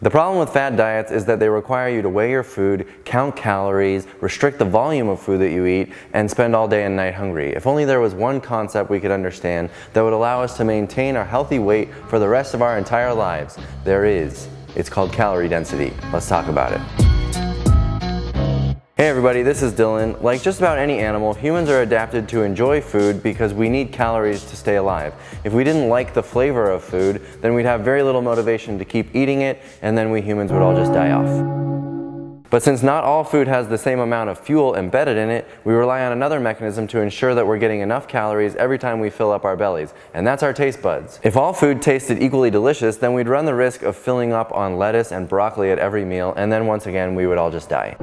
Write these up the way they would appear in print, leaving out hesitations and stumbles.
The problem with fad diets is that they require you to weigh your food, count calories, restrict the volume of food that you eat, and spend all day and night hungry. If only there was one concept we could understand that would allow us to maintain our healthy weight for the rest of our entire lives. There is. It's called calorie density. Let's talk about it. Hey everybody, this is Dylan. Like just about any animal, humans are adapted to enjoy food because we need calories to stay alive. If we didn't like the flavor of food, then we'd have very little motivation to keep eating it, and then we humans would all just die off. But since not all food has the same amount of fuel embedded in it, we rely on another mechanism to ensure that we're getting enough calories every time we fill up our bellies, and that's our taste buds. If all food tasted equally delicious, then we'd run the risk of filling up on lettuce and broccoli at every meal, and then once again we would all just die.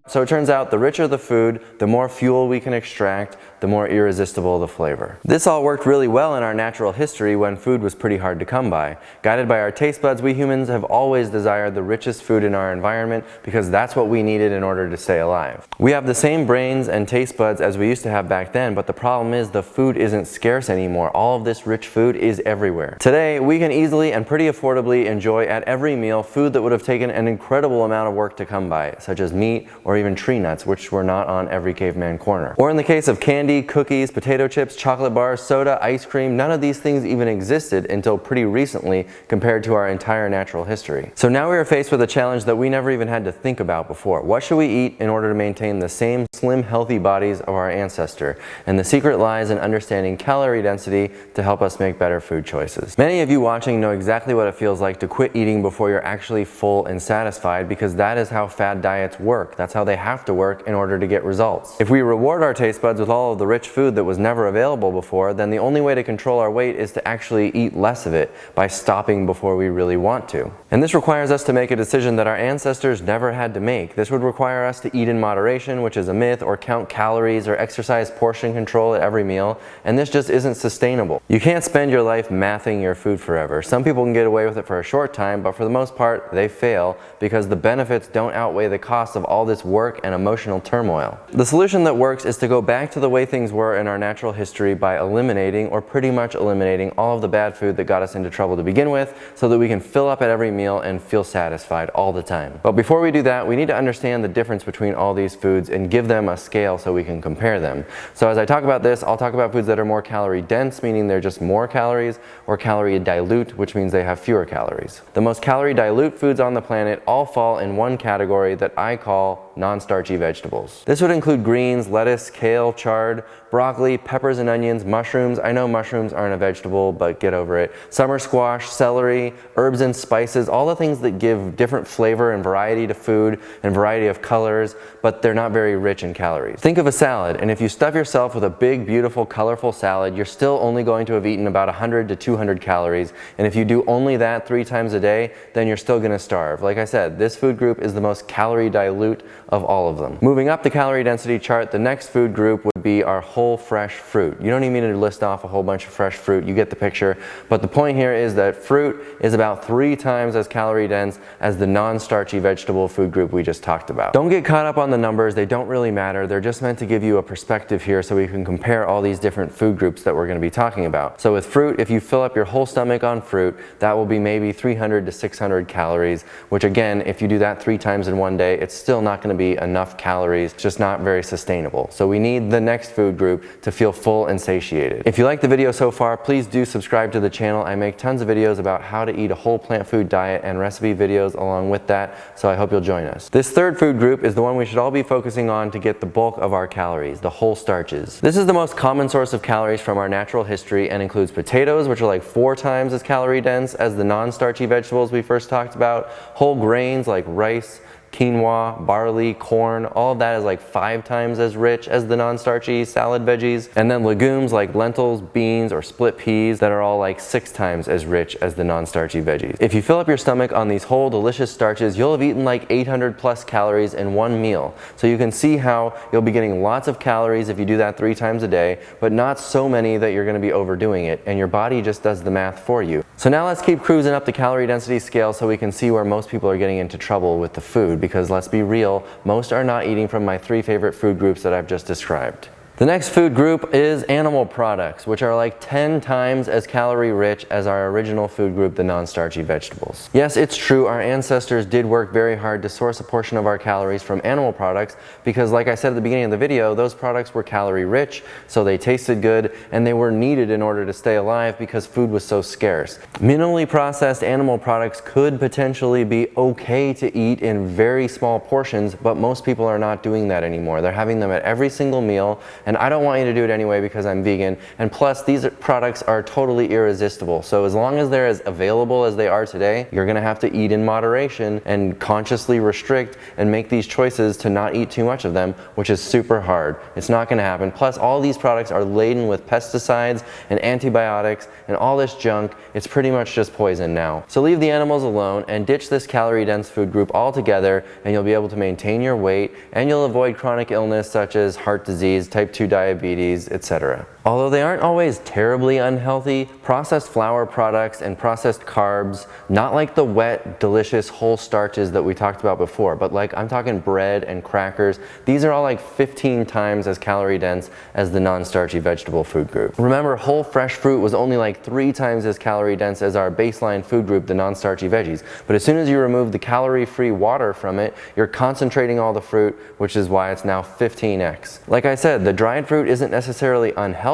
So it turns out the richer the food, the more fuel we can extract, the more irresistible the flavor. This all worked really well in our natural history when food was pretty hard to come by. Guided by our taste buds, we humans have always desired the richest food in our environment because that's what we needed in order to stay alive. We have the same brains and taste buds as we used to have back then, but the problem is the food isn't scarce anymore. All of this rich food is everywhere. Today, we can easily and pretty affordably enjoy at every meal food that would have taken an incredible amount of work to come by, such as meat or even tree nuts, which were not on every caveman corner. Or in the case of candy, cookies, potato chips, chocolate bars, soda, ice cream, none of these things even existed until pretty recently compared to our entire natural history. So now we are faced with a challenge that we never even had to think about before. What should we eat in order to maintain the same slim, healthy bodies of our ancestor? And the secret lies in understanding calorie density to help us make better food choices. Many of you watching know exactly what it feels like to quit eating before you're actually full and satisfied, because that is how fad diets work. That's how they have to work in order to get results. If we reward our taste buds with all of the rich food that was never available before, then the only way to control our weight is to actually eat less of it by stopping before we really want to. And this requires us to make a decision that our ancestors never had to make. This would require us to eat in moderation, which is a myth, or count calories, or exercise portion control at every meal, and this just isn't sustainable. You can't spend your life mathing your food forever. Some people can get away with it for a short time, but for the most part, they fail because the benefits don't outweigh the cost of all this work and emotional turmoil. The solution that works is to go back to the way things were in our natural history by eliminating, or pretty much eliminating, all of the bad food that got us into trouble to begin with, so that we can fill up at every meal and feel satisfied all the time. But before we do that, we need to understand the difference between all these foods and give them a scale so we can compare them. So as I talk about this, I'll talk about foods that are more calorie dense, meaning they're just more calories, or calorie dilute, which means they have fewer calories. The most calorie dilute foods on the planet all fall in one category that I call non-starchy vegetables. This would include greens, lettuce, kale, chard, broccoli, peppers and onions, mushrooms. I know mushrooms aren't a vegetable, but get over it. Summer squash, celery, herbs and spices, all the things that give different flavor and variety to food and variety of colors, but they're not very rich in calories. Think of a salad, and if you stuff yourself with a big, beautiful, colorful salad, you're still only going to have eaten about 100 to 200 calories, and if you do only that 3 times a day, then you're still gonna starve. Like I said, this food group is the most calorie dilute of all of them. Moving up the calorie density chart, the next food group would be our whole fresh fruit. You don't even need to list off a whole bunch of fresh fruit, you get the picture. But the point here is that fruit is about 3 times as calorie dense as the non-starchy vegetable food group we just talked about. Don't get caught up on the numbers, they don't really matter. They're just meant to give you a perspective here so we can compare all these different food groups that we're gonna be talking about. So with fruit, if you fill up your whole stomach on fruit, that will be maybe 300 to 600 calories, which again, if you do that 3 times in one day, it's still not gonna be enough calories, just not very sustainable. So we need the next food group to feel full and satiated. If you like the video so far, please do subscribe to the channel. I make tons of videos about how to eat a whole plant food diet and recipe videos along with that, so I hope you'll join us. This third food group is the one we should all be focusing on to get the bulk of our calories, the whole starches. This is the most common source of calories from our natural history and includes potatoes, which are like 4 times as calorie dense as the non-starchy vegetables we first talked about, whole grains like rice, quinoa, barley, corn, all of that is like 5 times as rich as the non-starchy salad veggies. And then legumes like lentils, beans, or split peas that are all like 6 times as rich as the non-starchy veggies. If you fill up your stomach on these whole delicious starches, you'll have eaten like 800 plus calories in one meal. So you can see how you'll be getting lots of calories if you do that 3 times a day, but not so many that you're gonna be overdoing it, and your body just does the math for you. So now let's keep cruising up the calorie density scale so we can see where most people are getting into trouble with the food, because let's be real, most are not eating from my 3 favorite food groups that I've just described. The next food group is animal products, which are like 10 times as calorie rich as our original food group, the non-starchy vegetables. Yes, it's true, our ancestors did work very hard to source a portion of our calories from animal products because, like I said at the beginning of the video, those products were calorie rich, so they tasted good, and they were needed in order to stay alive because food was so scarce. Minimally processed animal products could potentially be okay to eat in very small portions, but most people are not doing that anymore. They're having them at every single meal, and I don't want you to do it anyway because I'm vegan, and plus these products are totally irresistible. So as long as they're as available as they are today, you're gonna have to eat in moderation and consciously restrict and make these choices to not eat too much of them, which is super hard. It's not gonna happen. Plus all these products are laden with pesticides and antibiotics and all this junk. It's pretty much just poison now. So leave the animals alone and ditch this calorie dense food group altogether, and you'll be able to maintain your weight, and you'll avoid chronic illness such as heart disease, type 2 diabetes, etc. Although they aren't always terribly unhealthy, processed flour products and processed carbs, not like the wet, delicious whole starches that we talked about before, but like I'm talking bread and crackers, these are all like 15 times as calorie dense as the non-starchy vegetable food group. Remember, whole fresh fruit was only like 3 times as calorie dense as our baseline food group, the non-starchy veggies. But as soon as you remove the calorie-free water from it, you're concentrating all the fruit, which is why it's now 15x. Like I said, the dried fruit isn't necessarily unhealthy,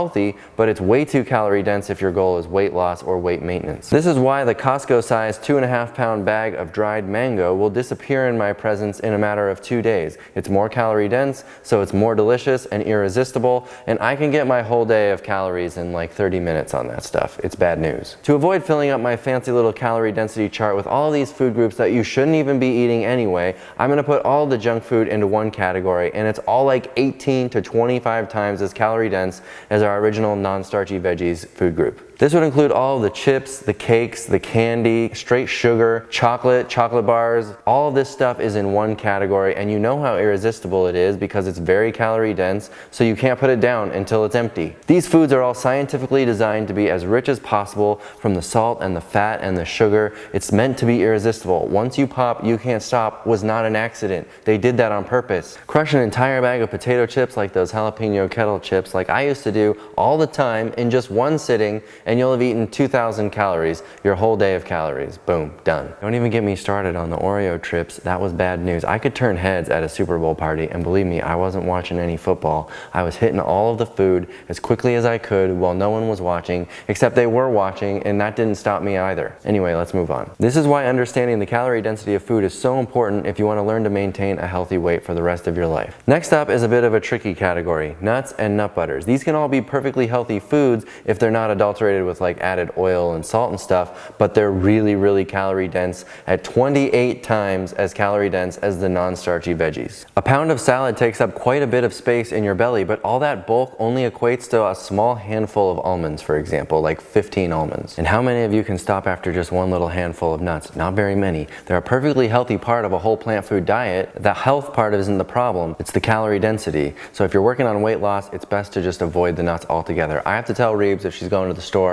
but it's way too calorie dense if your goal is weight loss or weight maintenance. This is why the Costco size 2.5 pound bag of dried mango will disappear in my presence in a matter of 2 days. It's more calorie dense, so it's more delicious and irresistible, and I can get my whole day of calories in like 30 minutes on that stuff. It's bad news. To avoid filling up my fancy little calorie density chart with all these food groups that you shouldn't even be eating anyway, I'm gonna put all the junk food into one category, and it's all like 18 to 25 times as calorie dense as our original non-starchy veggies food group. This would include all the chips, the cakes, the candy, straight sugar, chocolate bars. All of this stuff is in one category, and you know how irresistible it is because it's very calorie dense, so you can't put it down until it's empty. These foods are all scientifically designed to be as rich as possible from the salt and the fat and the sugar. It's meant to be irresistible. Once you pop, you can't stop was not an accident. They did that on purpose. Crush an entire bag of potato chips like those jalapeno kettle chips like I used to do all the time in just one sitting, and you'll have eaten 2,000 calories, your whole day of calories. Boom, done. Don't even get me started on the Oreo trips. That was bad news. I could turn heads at a Super Bowl party, and believe me, I wasn't watching any football. I was hitting all of the food as quickly as I could while no one was watching, except they were watching, and that didn't stop me either. Anyway, let's move on. This is why understanding the calorie density of food is so important if you want to learn to maintain a healthy weight for the rest of your life. Next up is a bit of a tricky category, nuts and nut butters. These can all be perfectly healthy foods if they're not adulterated with like added oil and salt and stuff, but they're really calorie dense at 28 times as calorie dense as the non-starchy veggies. A pound of salad takes up quite a bit of space in your belly, but all that bulk only equates to a small handful of almonds, for example, like 15 almonds. And how many of you can stop after just one little handful of nuts? Not very many. They're a perfectly healthy part of a whole plant food diet. The health part isn't the problem, it's the calorie density. So if you're working on weight loss, it's best to just avoid the nuts altogether. I have to tell Reeves if she's going to the store,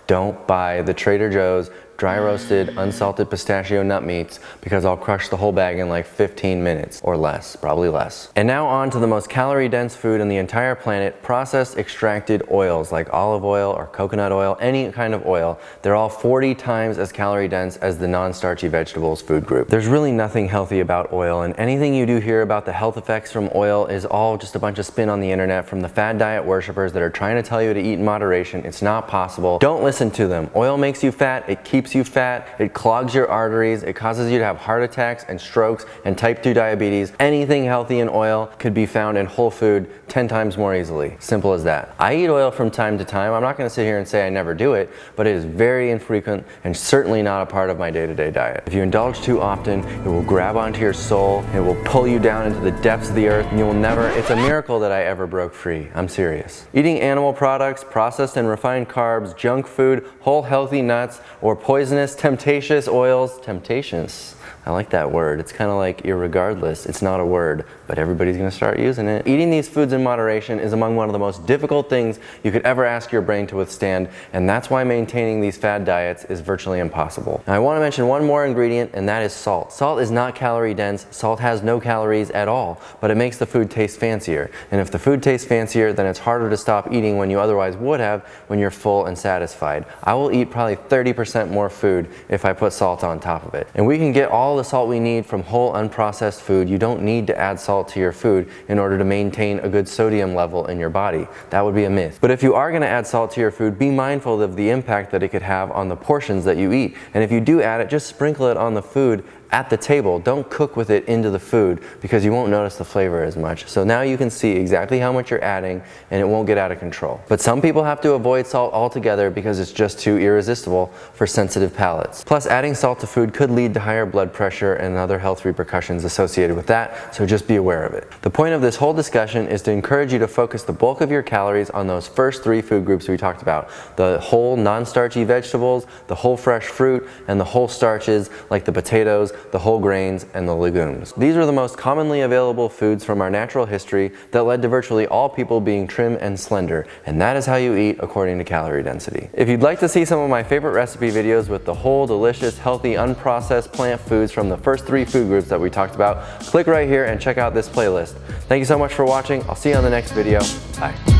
don't buy the Trader Joe's dry roasted, unsalted pistachio nut meats because I'll crush the whole bag in like 15 minutes or less, probably less. And now on to the most calorie dense food on the entire planet, processed extracted oils like olive oil or coconut oil, any kind of oil. They're all 40 times as calorie dense as the non-starchy vegetables food group. There's really nothing healthy about oil, and anything you do hear about the health effects from oil is all just a bunch of spin on the internet from the fad diet worshippers that are trying to tell you to eat in moderation. It's not possible. Don't listen to them. Oil makes you fat, it keeps you fat, it clogs your arteries, it causes you to have heart attacks and strokes and type 2 diabetes. Anything healthy in oil could be found in whole food 10 times more easily. Simple as that. I eat oil from time to time. I'm not going to sit here and say I never do it, but it is very infrequent and certainly not a part of my day-to-day diet. If you indulge too often, it will grab onto your soul, it will pull you down into the depths of the earth, and you will never, it's a miracle that I ever broke free. I'm serious. Eating animal products, processed and refined carbs, junk food, food, whole healthy nuts, or poisonous, temptations oils. Temptations. I like that word. It's kind of like irregardless. It's not a word, but everybody's going to start using it. Eating these foods in moderation is among one of the most difficult things you could ever ask your brain to withstand, and that's why maintaining these fad diets is virtually impossible. Now, I want to mention one more ingredient, and that is salt. Salt is not calorie dense. Salt has no calories at all, but it makes the food taste fancier. And if the food tastes fancier, then it's harder to stop eating when you otherwise would have when you're full and satisfied. I will eat probably 30% more food if I put salt on top of it. And we can get all the salt we need from whole unprocessed food. You don't need to add salt to your food in order to maintain a good sodium level in your body. That would be a myth. But if you are going to add salt to your food, be mindful of the impact that it could have on the portions that you eat. And if you do add it, just sprinkle it on the food at the table. Don't cook with it into the food because you won't notice the flavor as much. So now you can see exactly how much you're adding and it won't get out of control. But some people have to avoid salt altogether because it's just too irresistible for sensitive palates. Plus, adding salt to food could lead to higher blood pressure and other health repercussions associated with that, so just be aware of it. The point of this whole discussion is to encourage you to focus the bulk of your calories on those first three food groups we talked about: the whole non-starchy vegetables, the whole fresh fruit, and the whole starches like the potatoes, the whole grains, and the legumes. These are the most commonly available foods from our natural history that led to virtually all people being trim and slender, and that is how you eat according to calorie density. If you'd like to see some of my favorite recipe videos with the whole, delicious, healthy, unprocessed plant foods from the first three food groups that we talked about, click right here and check out this playlist. Thank you so much for watching. I'll see you on the next video. Bye.